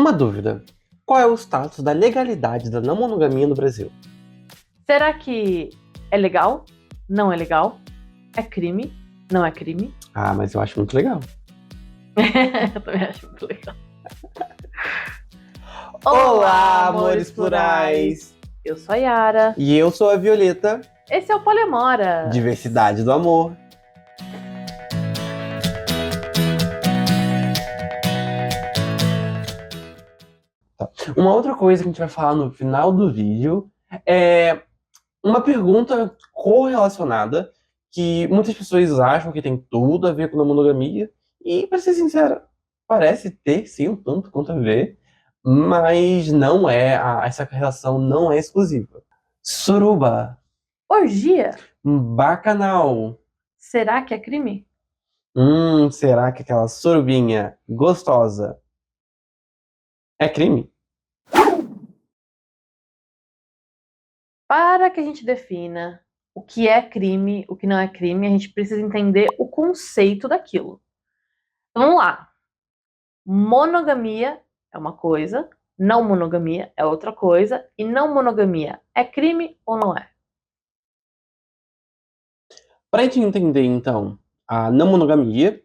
Uma dúvida. Qual é o status da legalidade da não monogamia no Brasil? Será que é legal? Não é legal? É crime? Não é crime? Ah, mas eu acho muito legal. Eu também acho muito legal. Olá, amores plurais! Eu sou a Yara. E eu sou a Violeta. Esse é o Poliamora. Diversidade do amor. Tá. Uma outra coisa que a gente vai falar no final do vídeo é uma pergunta correlacionada que muitas pessoas acham que tem tudo a ver com a monogamia e, pra ser sincera, parece ter sim um tanto quanto a ver, mas não é, essa relação não é exclusiva. Suruba, Orgia. bacanal, Será que é crime? será que aquela surubinha gostosa é crime? Para que a gente defina o que é crime, o que não é crime, a gente precisa entender o conceito daquilo. Então, vamos lá. Monogamia é uma coisa, não monogamia é outra coisa, e não monogamia é crime ou não é? Para a gente entender, então, a não monogamia,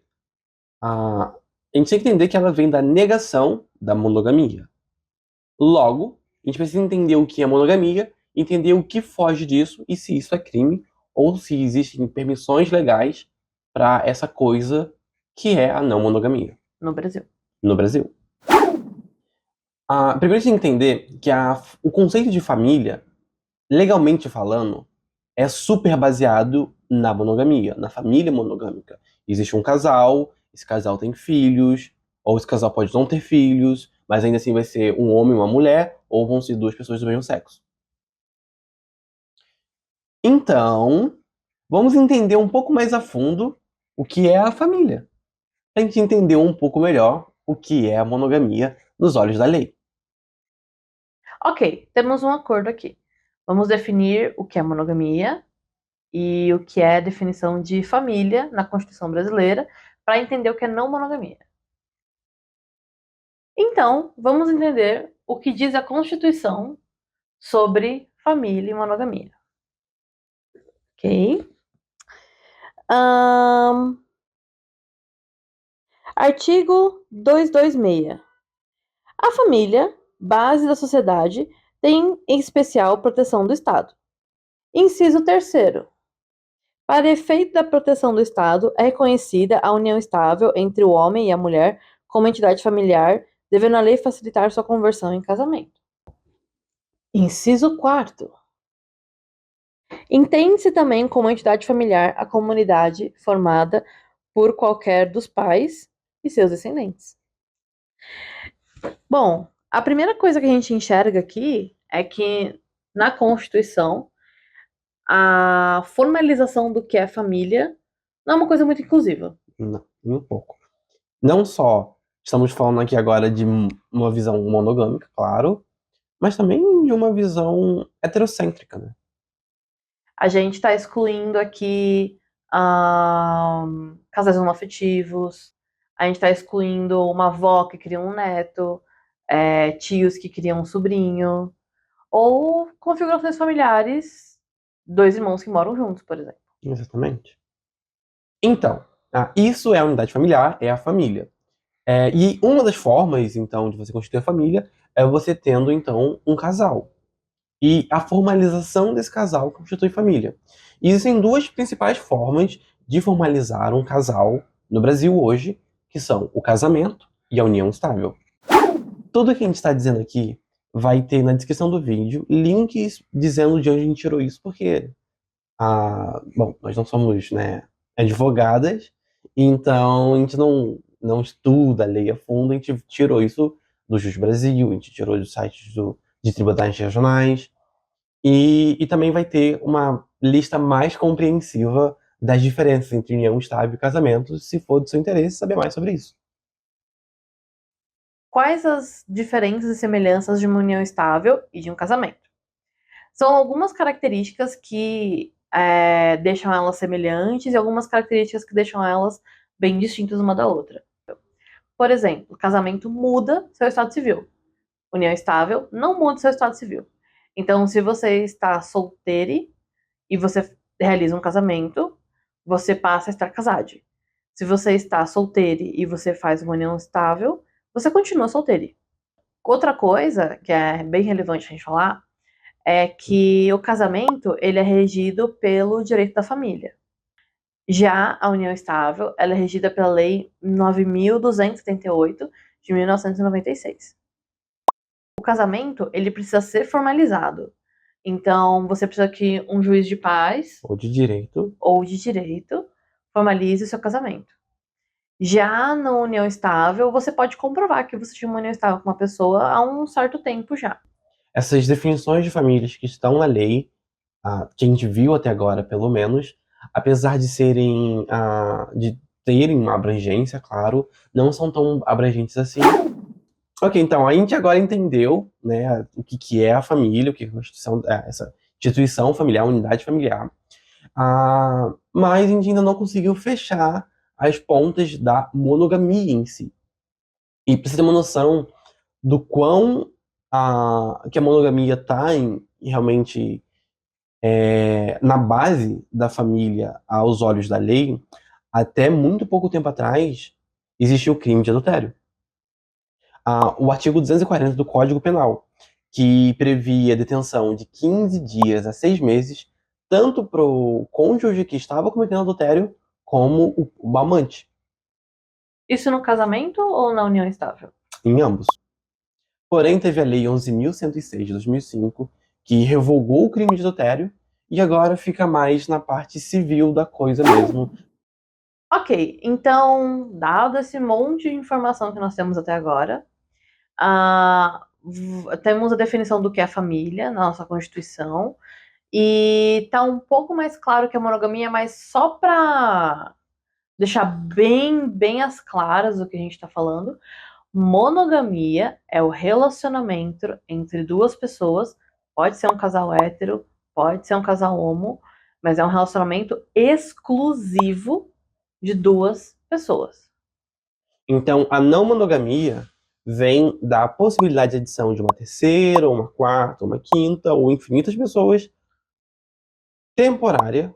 a gente tem que entender que ela vem da negação da monogamia. Logo, a gente precisa entender o que é monogamia, entender o que foge disso e se isso é crime ou se existem permissões legais para essa coisa que é a não monogamia No Brasil. no Brasil. Primeiro a gente tem que entender que o conceito de família, legalmente falando, é super baseado na monogamia, na família monogâmica. Existe um casal, esse casal tem filhos, ou esse casal pode não ter filhos, mas ainda assim vai ser um homem e uma mulher, ou vão ser duas pessoas do mesmo sexo. Então, vamos entender um pouco mais a fundo o que é a família, para a gente entender um pouco melhor o que é a monogamia nos olhos da lei. Ok, temos um acordo aqui. Vamos definir o que é monogamia e o que é definição de família na Constituição brasileira para entender o que é não monogamia. Então, vamos entender o que diz a Constituição sobre família e monogamia. Ok? Artigo 226. A família, base da sociedade, tem em especial proteção do Estado. Inciso 3º. Para efeito da proteção do Estado, é reconhecida a união estável entre o homem e a mulher como entidade familiar, devendo a lei facilitar sua conversão em casamento. Inciso 4º. Entende-se também como entidade familiar a comunidade formada por qualquer dos pais e seus descendentes. Bom, a primeira coisa que a gente enxerga aqui é que na Constituição a formalização do que é família não é uma coisa muito inclusiva. Não, nem um pouco. Não só estamos falando aqui agora de uma visão monogâmica, claro, mas também de uma visão heterocêntrica, né? A gente está excluindo aqui casais homoafetivos, a gente está excluindo uma avó que cria um neto, tios que criam um sobrinho, ou configurações familiares, dois irmãos que moram juntos, por exemplo. Exatamente. Então, isso é a unidade familiar, é a família. E uma das formas, então, de você constituir a família é você tendo, então, um casal. E a formalização desse casal constitui família. E existem duas principais formas de formalizar um casal no Brasil hoje, que são o casamento e a união estável. Tudo que a gente está dizendo aqui vai ter na descrição do vídeo links dizendo de onde a gente tirou isso, porque bom, nós não somos, né, advogadas, então a gente não estuda a lei a fundo, a gente tirou isso do Jus Brasil, a gente tirou dos sites de tribunais regionais, e também vai ter uma lista mais compreensiva das diferenças entre união estável e casamento, se for do seu interesse saber mais sobre isso. Quais as diferenças e semelhanças de uma união estável e de um casamento? São algumas características que deixam elas semelhantes e algumas características que deixam elas bem distintas uma da outra. Por exemplo, casamento muda seu estado civil. União estável não muda seu estado civil. Então, se você está solteiro e você realiza um casamento, você passa a estar casado. Se você está solteiro e você faz uma união estável, você continua solteiro. Outra coisa que é bem relevante a gente falar é que o casamento ele é regido pelo direito da família. Já a união estável ela é regida pela Lei 9.278 de 1996. O casamento ele precisa ser formalizado. Então, você precisa que um juiz de paz Ou de direito. ou de direito formalize o seu casamento. Já na união estável, você pode comprovar que você tinha uma união estável com uma pessoa há um certo tempo já. Essas definições de famílias que estão na lei, que a gente viu até agora, pelo menos, apesar de serem, de terem uma abrangência, claro, não são tão abrangentes assim. Ok, então a gente agora entendeu, né, o que que é a família, o que é a Constituição, essa instituição familiar, unidade familiar. Mas a gente ainda não conseguiu fechar as pontas da monogamia em si. E precisa ter uma noção do quão que a monogamia está realmente na base da família aos olhos da lei. Até muito pouco tempo atrás existia o crime de adultério. O artigo 240 do Código Penal, que previa detenção de 15 dias a 6 meses, tanto para o cônjuge que estava cometendo adultério, como o amante, Isso no casamento ou na união estável? em ambos. Porém, teve a Lei 11.106 de 2005, que revogou o crime de adultério, e agora fica mais na parte civil da coisa mesmo. Ok, então, dado esse monte de informação que nós temos até agora, temos a definição do que é família na nossa Constituição, e tá um pouco mais claro que a monogamia, mas só para deixar bem as claras o que a gente está falando, monogamia é o relacionamento entre duas pessoas, pode ser um casal hétero, pode ser um casal homo, mas é um relacionamento exclusivo de duas pessoas. Então, a não monogamia vem da possibilidade de adição de uma terceira, uma quarta, uma quinta, ou infinitas pessoas, temporária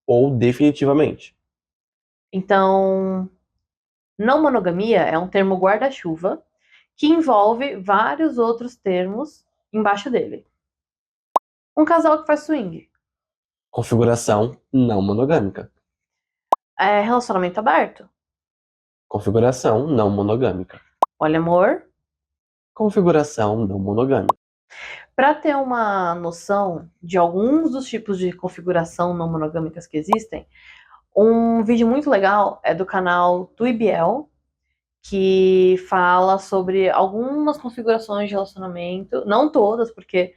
ou definitivamente. Então, não monogamia é um termo guarda-chuva que envolve vários outros termos embaixo dele. Um casal que faz swing, Configuração não monogâmica. relacionamento aberto, Configuração não monogâmica. poliamor. Configuração não monogâmica. Para ter uma noção de alguns dos tipos de configuração não monogâmicas que existem, um vídeo muito legal é do canal Tuibiel, que fala sobre algumas configurações de relacionamento, não todas, porque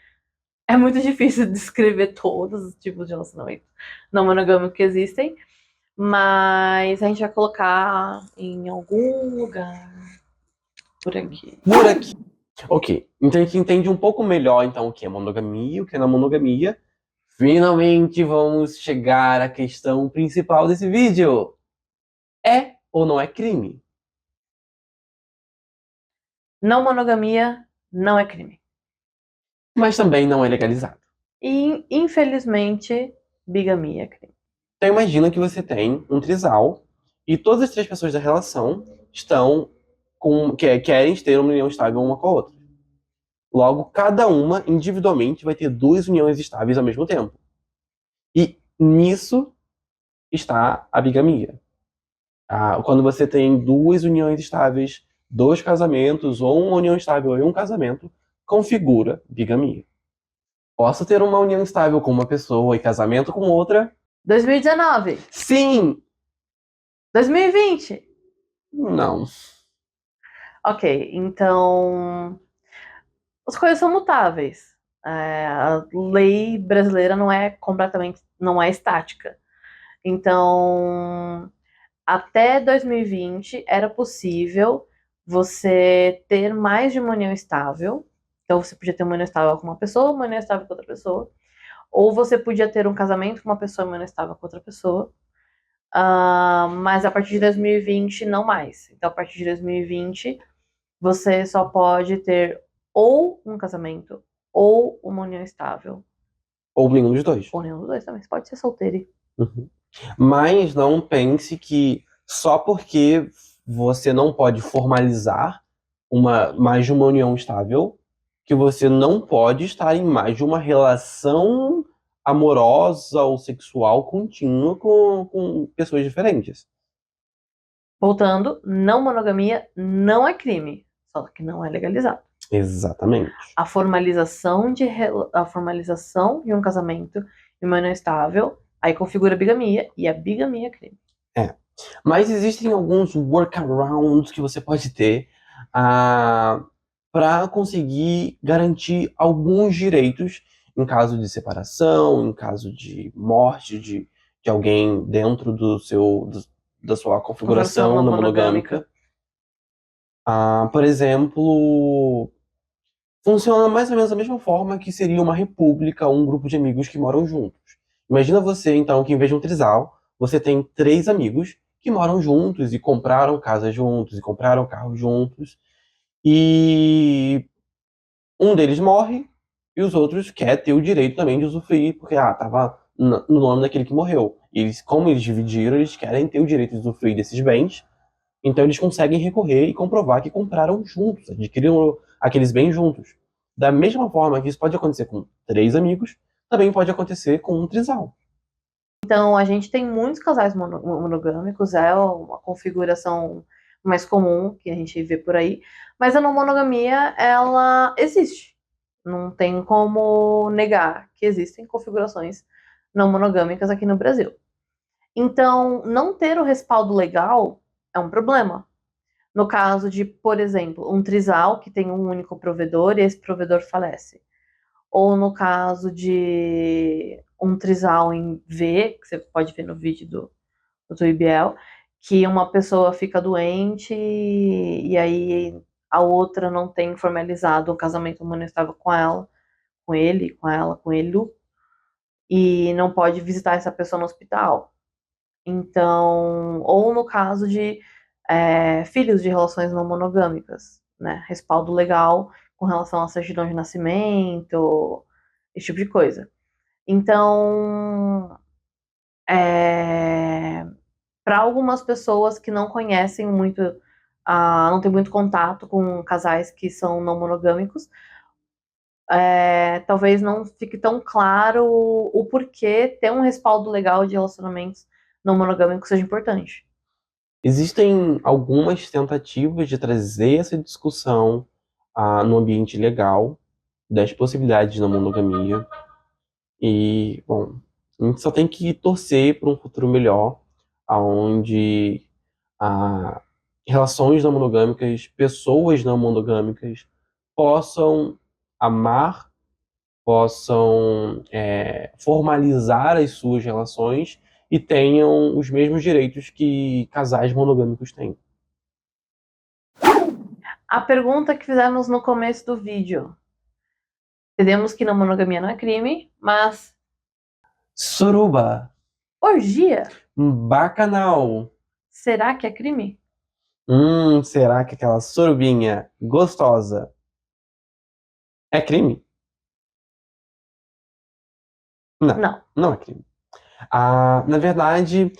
é muito difícil descrever todos os tipos de relacionamento não monogâmico que existem, mas a gente vai colocar em algum lugar por aqui. Por aqui. Ok, então a gente entende um pouco melhor então o que é monogamia e o que é não monogamia. Finalmente vamos chegar à questão principal desse vídeo. É ou não é crime? Não monogamia não é crime. Mas também não é legalizado. E, infelizmente, bigamia é crime. Então imagina que você tem um trisal e todas as três pessoas da relação estão querem ter uma união estável uma com a outra. Logo, cada uma individualmente vai ter duas uniões estáveis ao mesmo tempo. E nisso está a bigamia. Quando você tem duas uniões estáveis, dois casamentos, ou uma união estável e um casamento, configura bigamia. Posso ter uma união estável com uma pessoa e casamento com outra? 2019. Sim! 2020. Não. Ok, então as coisas são mutáveis. A lei brasileira não é completamente, não é estática. Então, até 2020 era possível você ter mais de uma união estável. Então, você podia ter uma união estável com uma pessoa, uma união estável com outra pessoa. Ou você podia ter um casamento com uma pessoa e uma união estável com outra pessoa. Mas a partir de 2020 não mais. Então, a partir de 2020, você só pode ter ou um casamento ou uma união estável. Ou nenhum dos dois. Ou nenhum dos dois também. Você pode ser solteiro. Uhum. Mas não pense que só porque você não pode formalizar mais de uma união estável, que você não pode estar em mais de uma relação amorosa ou sexual contínua com pessoas diferentes. Voltando, não monogamia não é crime, só que não é legalizado. Exatamente. A formalização de um casamento em uma união estável, aí configura bigamia, e a bigamia é crime. Mas existem alguns workarounds que você pode ter para conseguir garantir alguns direitos em caso de separação, em caso de morte de alguém dentro da sua Configuração configuração não não monogâmica. monogâmica. Por exemplo, funciona mais ou menos da mesma forma que seria uma república, um grupo de amigos que moram juntos. Imagina você, então, que em vez de um trisal, você tem três amigos que moram juntos e compraram casa juntos e compraram carro juntos. E um deles morre e os outros quer ter o direito também de usufruir, porque tava no nome daquele que morreu. E eles, como eles dividiram, eles querem ter o direito de usufruir desses bens. Então eles conseguem recorrer e comprovar que compraram juntos, adquiriram aqueles bens juntos. Da mesma forma que isso pode acontecer com três amigos, também pode acontecer com um trisal. Então, a gente tem muitos casais monogâmicos, é uma configuração mais comum que a gente vê por aí, mas a não monogamia, ela existe. Não tem como negar que existem configurações não monogâmicas aqui no Brasil. Então, não ter o respaldo legal é um problema. No caso de, por exemplo, um trisal que tem um único provedor e esse provedor falece. Ou no caso de um trisal em V, que você pode ver no vídeo do Tuibiel, que uma pessoa fica doente e aí a outra não tem formalizado o casamento monestável com ela, com ele, com ela, com ele, e não pode visitar essa pessoa no hospital. Então, ou no caso de filhos de relações não monogâmicas, né? Respaldo legal com relação à certidão de nascimento, esse tipo de coisa. Então, para algumas pessoas que não conhecem muito, não tem muito contato com casais que são não monogâmicos, talvez não fique tão claro o porquê ter um respaldo legal de relacionamentos não monogâmicos seja importante. Existem algumas tentativas de trazer essa discussão no ambiente legal das possibilidades da monogamia. E, bom, a gente só tem que torcer para um futuro melhor, onde relações não monogâmicas, pessoas não monogâmicas possam amar, possam formalizar as suas relações e tenham os mesmos direitos que casais monogâmicos têm. A pergunta que fizemos no começo do vídeo. Entendemos que não monogamia não é crime, mas Suruba, orgia, bacanal. será que é crime? Será que aquela surubinha gostosa é crime? Não, Não. não é crime. Na verdade,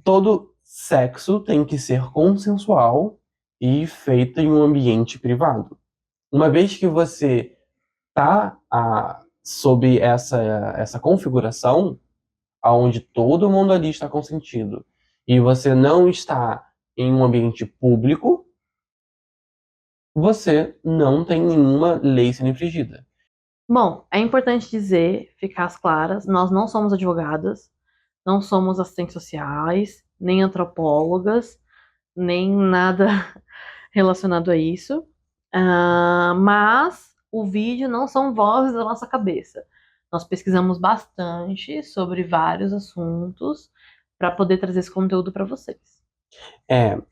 todo sexo tem que ser consensual e feito em um ambiente privado. Uma vez que você está sob essa configuração, onde todo mundo ali está consentido, e você não está em um ambiente público, você não tem nenhuma lei sendo infringida. Bom, é importante dizer, ficar às claras, nós não somos advogadas, não somos assistentes sociais, nem antropólogas, nem nada relacionado a isso. Mas o vídeo não são vozes da nossa cabeça. Nós pesquisamos bastante sobre vários assuntos para poder trazer esse conteúdo para vocês.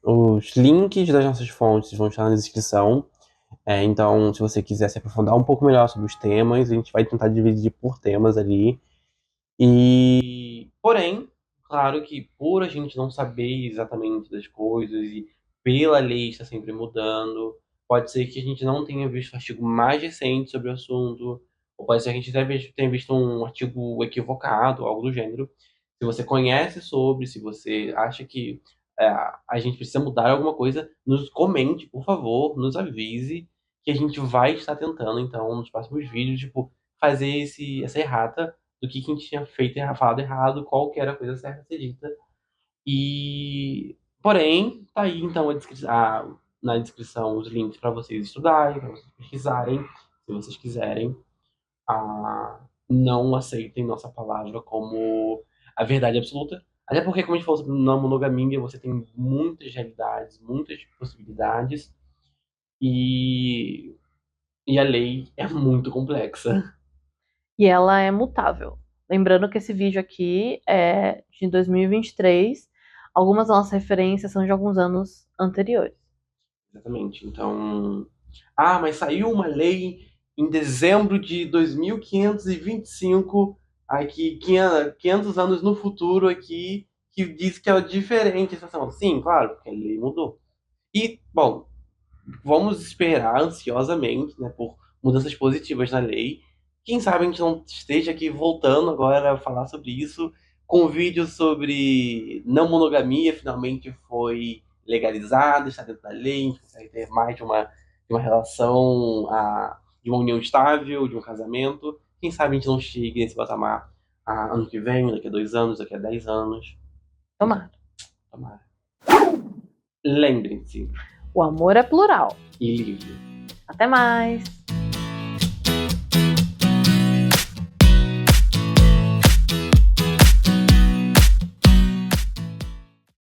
Os links das nossas fontes vão estar na descrição. Então, se você quiser se aprofundar um pouco melhor sobre os temas, a gente vai tentar dividir por temas ali. Porém, Claro que por a gente não saber exatamente das coisas e pela lei estar sempre mudando, pode ser que a gente não tenha visto o artigo mais recente sobre o assunto, ou pode ser que a gente tenha visto um artigo equivocado, algo do gênero. Se você conhece sobre, se você acha que a gente precisa mudar alguma coisa, nos comente, por favor, nos avise, que a gente vai estar tentando, então, nos próximos vídeos, tipo, fazer essa errata do que a gente tinha feito, falado errado, qual que era a coisa certa a ser dita. E, porém, tá aí então na descrição os links para vocês estudarem, para vocês pesquisarem, se vocês quiserem. Não aceitem nossa palavra como a verdade absoluta. Até porque, como a gente falou sobre não monogamia, você tem muitas realidades, muitas possibilidades, e, e a lei é muito complexa. E ela é mutável. Lembrando que esse vídeo aqui é de 2023. Algumas das nossas referências são de alguns anos anteriores. Exatamente. Então, mas saiu uma lei em dezembro de 2525, aqui 500 anos no futuro aqui, que diz que é diferente a situação. Sim, claro, porque a lei mudou. E, bom, vamos esperar ansiosamente, né, por mudanças positivas na lei. Quem sabe a gente não esteja aqui voltando agora a falar sobre isso, com vídeos sobre não monogamia, finalmente foi legalizado, está dentro da lei, a gente consegue ter mais de uma relação, de uma união estável, de um casamento. Quem sabe a gente não chegue nesse patamar ano que vem, daqui a 2 anos, daqui a 10 anos. Tomara. Tomara. Lembrem-se, O amor é plural. e livre. Até mais!